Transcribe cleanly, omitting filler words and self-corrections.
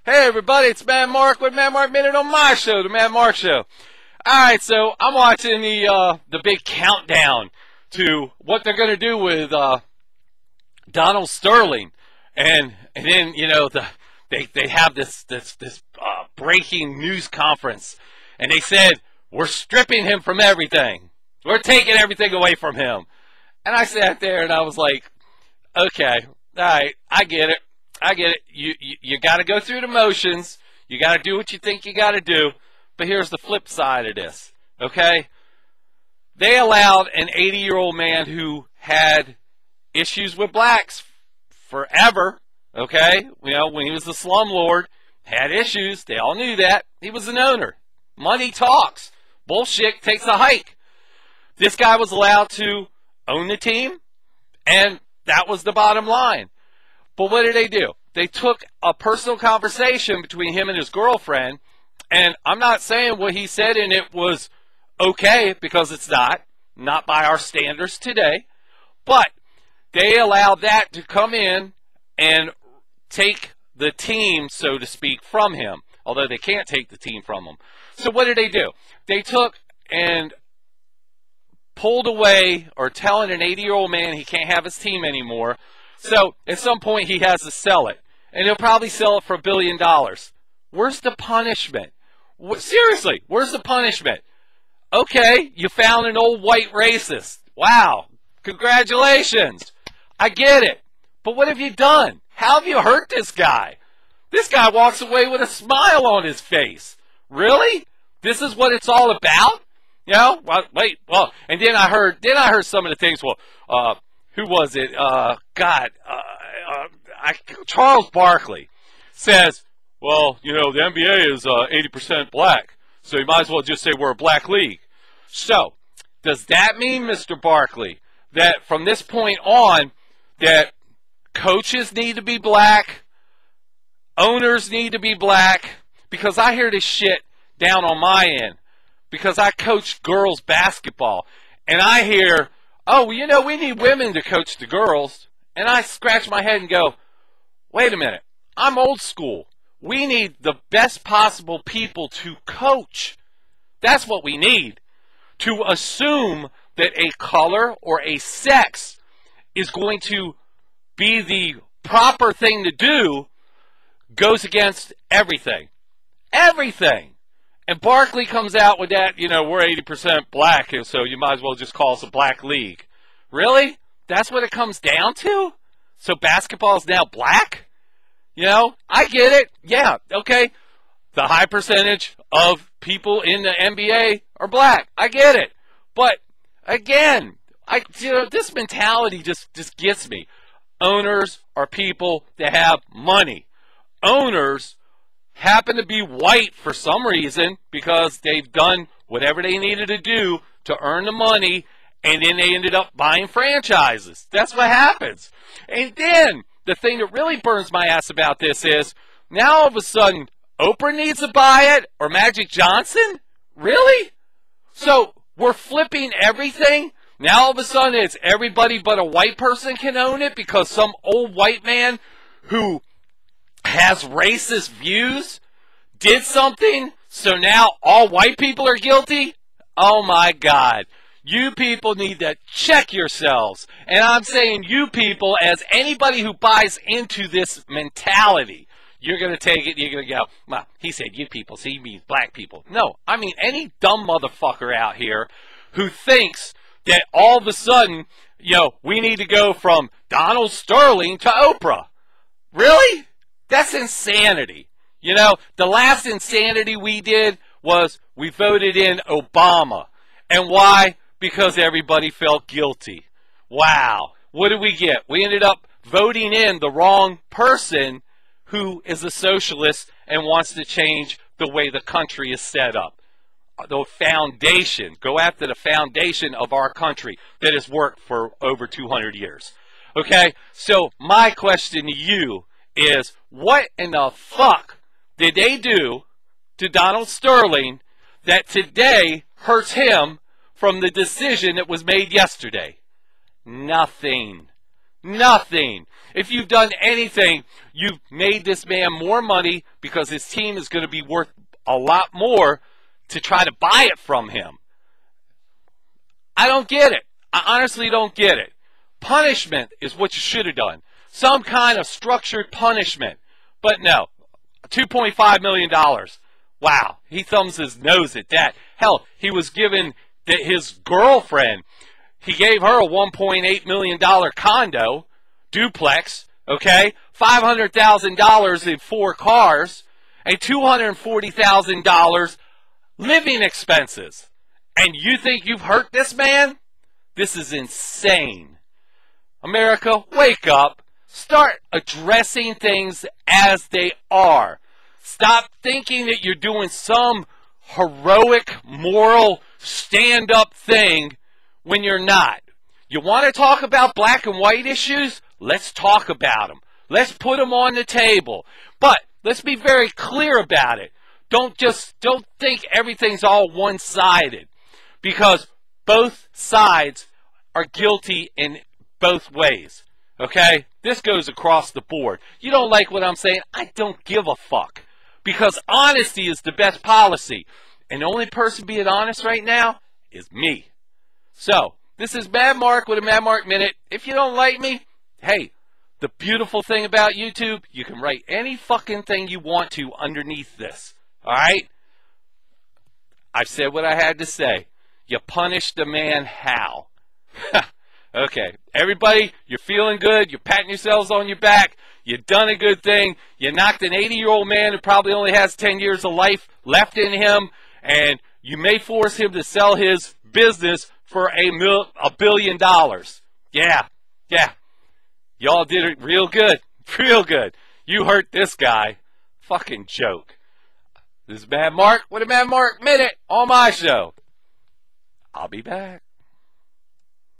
Hey everybody, it's Mad Mark with Mad Mark Minute on my show, the Mad Mark Show. Alright, so I'm watching the big countdown to what they're going to do with Donald Sterling. And then, you know, they have this breaking news conference. And they said, we're stripping him from everything. We're taking everything away from him. And I sat there and I was like, okay, alright, I get it. I get it. You got to go through the motions. You got to do what you think you got to do. But here's the flip side of this, okay? They allowed an 80-year-old man who had issues with blacks forever, okay? You know, when he was the slumlord, had issues. They all knew that. He was an owner. Money talks. Bullshit takes a hike. This guy was allowed to own the team, and that was the bottom line. But what did they do? They took a personal conversation between him and his girlfriend, and I'm not saying what he said in it was okay, because it's not by our standards today, but they allowed that to come in and take the team, so to speak, from him, although they can't take the team from him. So what did they do? They took and pulled away, or telling an 80-year-old man he can't have his team anymore. So at some point he has to sell it, and he'll probably sell it for $1 billion. Where's the punishment? Seriously, where's the punishment? Okay, you found an old white racist. Wow, congratulations. I get it. But what have you done? How have you hurt this guy? This guy walks away with a smile on his face. Really? This is what it's all about? You know? Well, wait. Well, and then I heard some of the things. Well, who was it? Charles Barkley says, well, you know, the NBA is 80% black, so you might as well just say we're a black league. So, does that mean, Mr. Barkley, that from this point on, that coaches need to be black, owners need to be black? Because I hear this shit down on my end, because I coach girls basketball, and I hear, oh, well, you know, we need women to coach the girls. And I scratch my head and go, wait a minute, I'm old school. We need the best possible people to coach. That's what we need. To assume that a color or a sex is going to be the proper thing to do goes against everything. Everything. And Barkley comes out with that, you know, we're 80% black, so you might as well just call us a black league. Really? That's what it comes down to? So basketball is now black? You know, I get it. Yeah, okay. The high percentage of people in the NBA are black. I get it. But, again, this mentality just gets me. Owners are people that have money. Owners happen to be white for some reason because they've done whatever they needed to do to earn the money, and then they ended up buying franchises. That's what happens. And then the thing that really burns my ass about this is now all of a sudden Oprah needs to buy it, or Magic Johnson? Really? So we're flipping everything? Now all of a sudden it's everybody but a white person can own it because some old white man who has racist views did something, so now all white people are guilty? Oh my God. You people need to check yourselves. And I'm saying you people as anybody who buys into this mentality. You're going to take it, you're going to go, well, he said you people, so he means black people. No, I mean any dumb motherfucker out here who thinks that all of a sudden, you know, we need to go from Donald Sterling to Oprah. Really? That's insanity. You know, the last insanity we did was we voted in Obama. And why? Because everybody felt guilty. Wow. What did we get? We ended up voting in the wrong person who is a socialist and wants to change the way the country is set up. The foundation. Go after the foundation of our country that has worked for over 200 years. Okay? So my question to you is, what in the fuck did they do to Donald Sterling that today hurts him from the decision that was made yesterday? Nothing. Nothing. If you've done anything, you've made this man more money because his team is going to be worth a lot more to try to buy it from him. I don't get it. I honestly don't get it. Punishment is what you should have done. Some kind of structured punishment. But no, $2.5 million. Wow, he thumbs his nose at that. Hell, he was given his girlfriend, he gave her a $1.8 million condo, duplex, okay? $500,000 in 4 cars, and $240,000 living expenses. And you think you've hurt this man? This is insane. America, wake up. Start addressing things as they are. Stop thinking that you're doing some heroic, moral, stand-up thing when you're not. You want to talk about black and white issues? Let's talk about them. Let's put them on the table. But let's be very clear about it. Don't think everything's all one-sided, because both sides are guilty in both ways. Okay? This goes across the board. You don't like what I'm saying? I don't give a fuck. Because honesty is the best policy. And the only person being honest right now is me. So, this is Mad Mark with a Mad Mark Minute. If you don't like me, hey, the beautiful thing about YouTube, you can write any fucking thing you want to underneath this. Alright? I've said what I had to say. You punish the man how? Okay, everybody, you're feeling good. You're patting yourselves on your back. You've done a good thing. You knocked an 80-year-old man who probably only has 10 years of life left in him, and you may force him to sell his business for $1 billion. Yeah. Y'all did it real good. Real good. You hurt this guy. Fucking joke. This is Mad Mark with a Mad Mark Minute on my show. I'll be back.